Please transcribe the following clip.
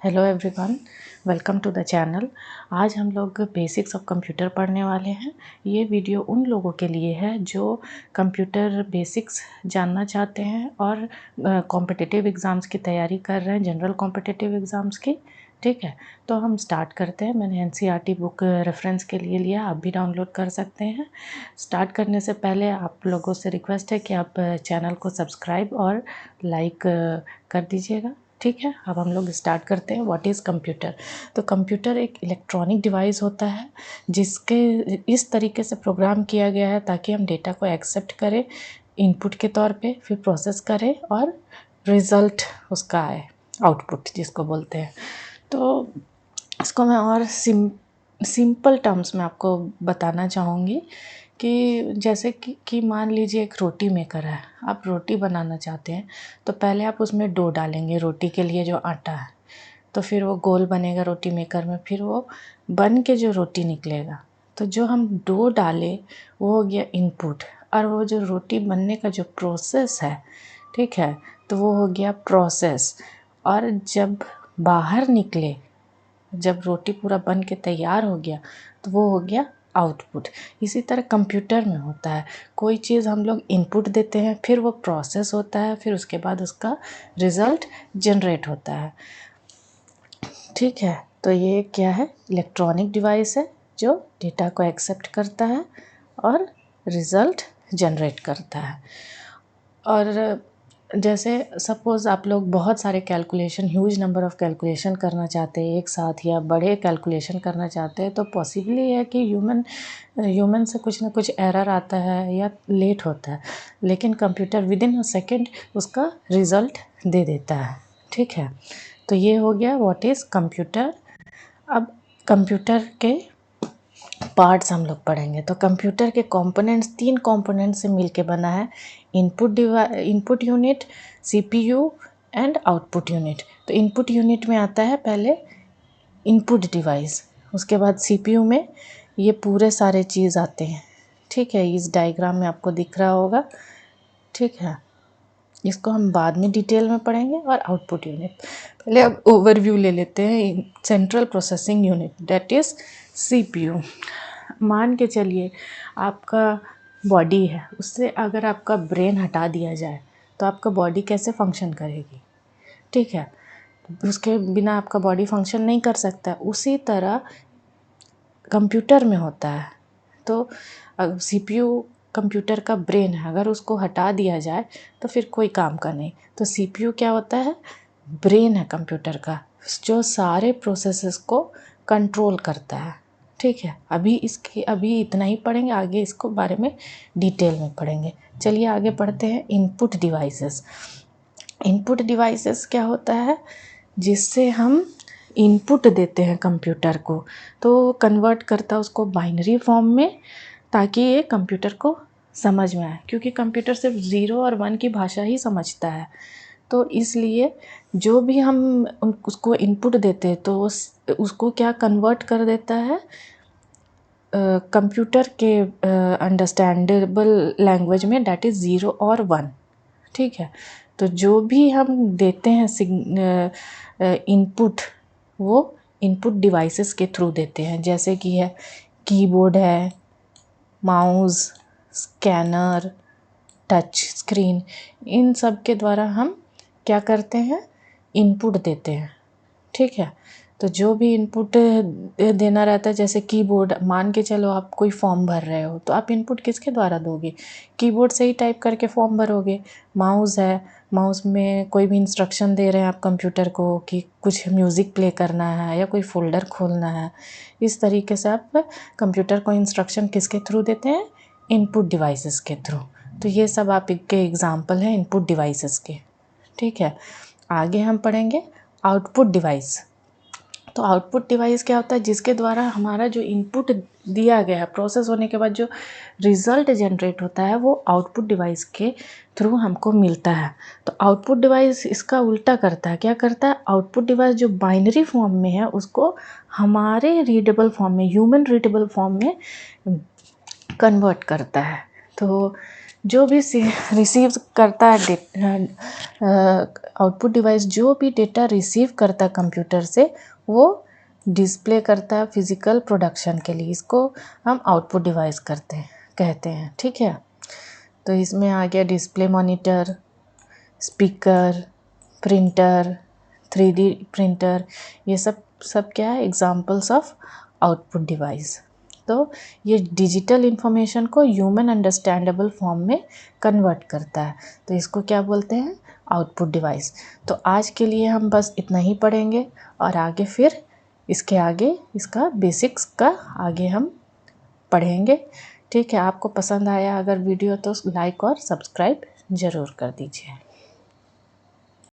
Hello everyone, welcome to the channel. आज हम लोग बेसिक्स ऑफ कंप्यूटर पढ़ने वाले हैं। ये वीडियो उन लोगों के लिए है जो कंप्यूटर बेसिक्स जानना चाहते हैं और कॉम्पिटिटिव एग्ज़ाम्स की तैयारी कर रहे हैं, जनरल कॉम्पिटिटिव एग्ज़ाम्स की। ठीक है, तो हम स्टार्ट करते हैं। मैंने एनसीईआरटी बुक रेफरेंस के लिए लिया, आप भी डाउनलोड कर सकते हैं। स्टार्ट करने से पहले आप लोगों से रिक्वेस्ट है कि आप चैनल को सब्सक्राइब और लाइक कर दीजिएगा। ठीक है, अब हम लोग स्टार्ट करते हैं। What is computer? तो कंप्यूटर एक इलेक्ट्रॉनिक डिवाइस होता है जिसके इस तरीके से प्रोग्राम किया गया है ताकि हम डेटा को एक्सेप्ट करें इनपुट के तौर पे, फिर प्रोसेस करें और रिज़ल्ट उसका आए, आउटपुट जिसको बोलते हैं। तो इसको मैं और सिंपल टर्म्स में आपको बताना चाहूँगी कि जैसे कि मान लीजिए एक रोटी मेकर है, आप रोटी बनाना चाहते हैं तो पहले आप उसमें डो डालेंगे, रोटी के लिए जो आटा है, तो फिर वो गोल बनेगा रोटी मेकर में, फिर वो बन के जो रोटी निकलेगा। तो जो हम डो डाले वो हो गया इनपुट, और वो जो रोटी बनने का जो प्रोसेस है, ठीक है, तो वो हो गया प्रोसेस। और जब बाहर निकले, जब रोटी पूरा बन के तैयार हो गया, तो वो हो गया आउटपुट। इसी तरह कंप्यूटर में होता है, कोई चीज़ हम लोग इनपुट देते हैं, फिर वो प्रोसेस होता है, फिर उसके बाद उसका रिज़ल्ट जनरेट होता है। ठीक है, तो ये क्या है? इलेक्ट्रॉनिक डिवाइस है जो डेटा को एक्सेप्ट करता है और रिज़ल्ट जनरेट करता है। और जैसे सपोज़ आप लोग बहुत सारे calculation, huge number of calculation करना चाहते हैं एक साथ, या बड़े कैलकुलेशन करना चाहते हैं, तो पॉसिबली है कि ह्यूमन से कुछ ना कुछ एरर आता है या लेट होता है, लेकिन कंप्यूटर विदिन अ सेकेंड उसका रिज़ल्ट दे देता है। ठीक है, तो ये हो गया व्हाट इज़ कंप्यूटर। अब कंप्यूटर के पार्ट्स हम लोग पढ़ेंगे। तो कंप्यूटर के कंपोनेंट्स 3 कंपोनेंट से मिलके बना है, input unit, CPU and output unit. तो इनपुट यूनिट में आता है पहले इनपुट डिवाइस, उसके बाद सीपीयू में ये पूरे सारे चीज़ आते हैं। ठीक है, इस डायग्राम में आपको दिख रहा होगा। ठीक है, इसको हम बाद में डिटेल में पढ़ेंगे। और आउटपुट यूनिट पहले अब ओवरव्यू ले लेते हैं। Central processing unit, that is CPU. मान के चलिए आपका बॉडी है, उससे अगर आपका ब्रेन हटा दिया जाए तो आपका बॉडी कैसे फंक्शन करेगी? ठीक है, उसके बिना आपका बॉडी फंक्शन नहीं कर सकता। उसी तरह कंप्यूटर में होता है। तो सीपीयू कंप्यूटर का ब्रेन है, अगर उसको हटा दिया जाए तो फिर कोई काम का नहीं। तो सीपीयू क्या होता है? ब्रेन है कंप्यूटर का, जो सारे प्रोसेसेस को कंट्रोल करता है। ठीक है, अभी इतना ही पढ़ेंगे, आगे इसको बारे में डिटेल में पढ़ेंगे। चलिए आगे पढ़ते हैं। Input devices. इनपुट डिवाइसेस क्या होता है? जिससे हम इनपुट देते हैं कंप्यूटर को, तो कन्वर्ट करता है उसको बाइनरी फॉर्म में, ताकि ये कंप्यूटर को समझ में आए, क्योंकि कंप्यूटर सिर्फ 0 और 1 की भाषा ही समझता है। तो इसलिए जो भी हम उसको इनपुट देते हैं तो उसको क्या कन्वर्ट कर देता है कंप्यूटर के अंडरस्टैंडेबल लैंग्वेज में, डैट इज़ 0 और 1। ठीक है, तो जो भी हम देते हैं इनपुट, वो इनपुट डिवाइसेस के थ्रू देते हैं। जैसे कि है कीबोर्ड है, माउस, स्कैनर, टच स्क्रीन, इन सब के द्वारा हम क्या करते हैं? इनपुट देते हैं। ठीक है, तो जो भी इनपुट देना रहता है, जैसे कीबोर्ड, मान के चलो आप कोई फॉर्म भर रहे हो तो आप इनपुट किसके द्वारा दोगे? कीबोर्ड से ही टाइप करके फॉर्म भरोगे। माउस है, माउस में कोई भी इंस्ट्रक्शन दे रहे हैं आप कंप्यूटर को कि कुछ म्यूज़िक प्ले करना है या कोई फ़ोल्डर खोलना है, इस तरीके से आप कंप्यूटर को इंस्ट्रक्शन किसके थ्रू देते हैं? इनपुट डिवाइसेस के थ्रू। तो ये सब आप के एग्ज़ाम्पल हैं इनपुट डिवाइसेस के। ठीक है, आगे हम पढ़ेंगे आउटपुट डिवाइस। तो आउटपुट डिवाइस क्या होता है? जिसके द्वारा हमारा जो इनपुट दिया गया है, प्रोसेस होने के बाद जो रिज़ल्ट जनरेट होता है, वो आउटपुट डिवाइस के थ्रू हमको मिलता है। तो आउटपुट डिवाइस इसका उल्टा करता है। क्या करता है? आउटपुट डिवाइस जो बाइनरी फॉर्म में है उसको हमारे रीडेबल फॉर्म में, ह्यूमन रीडेबल फॉर्म में कन्वर्ट करता है। तो जो भी रिसीव करता है आउटपुट डिवाइस जो भी डेटा रिसीव करता है कंप्यूटर से वो डिस्प्ले करता है फिज़िकल प्रोडक्शन के लिए, इसको हम आउटपुट डिवाइस कहते हैं। ठीक है, तो इसमें आ गया display monitor, speaker, printer, 3D printer, ये सब क्या है, एग्जांपल्स ऑफ आउटपुट डिवाइस। तो ये डिजिटल इन्फॉर्मेशन को ह्यूमन अंडरस्टैंडेबल फॉर्म में कन्वर्ट करता है, तो इसको क्या बोलते हैं, आउटपुट डिवाइस। तो आज के लिए हम बस इतना ही पढ़ेंगे और आगे फिर इसके आगे इसका बेसिक्स का आगे हम पढ़ेंगे। ठीक है, आपको पसंद आया अगर वीडियो तो लाइक और सब्सक्राइब ज़रूर कर दीजिए।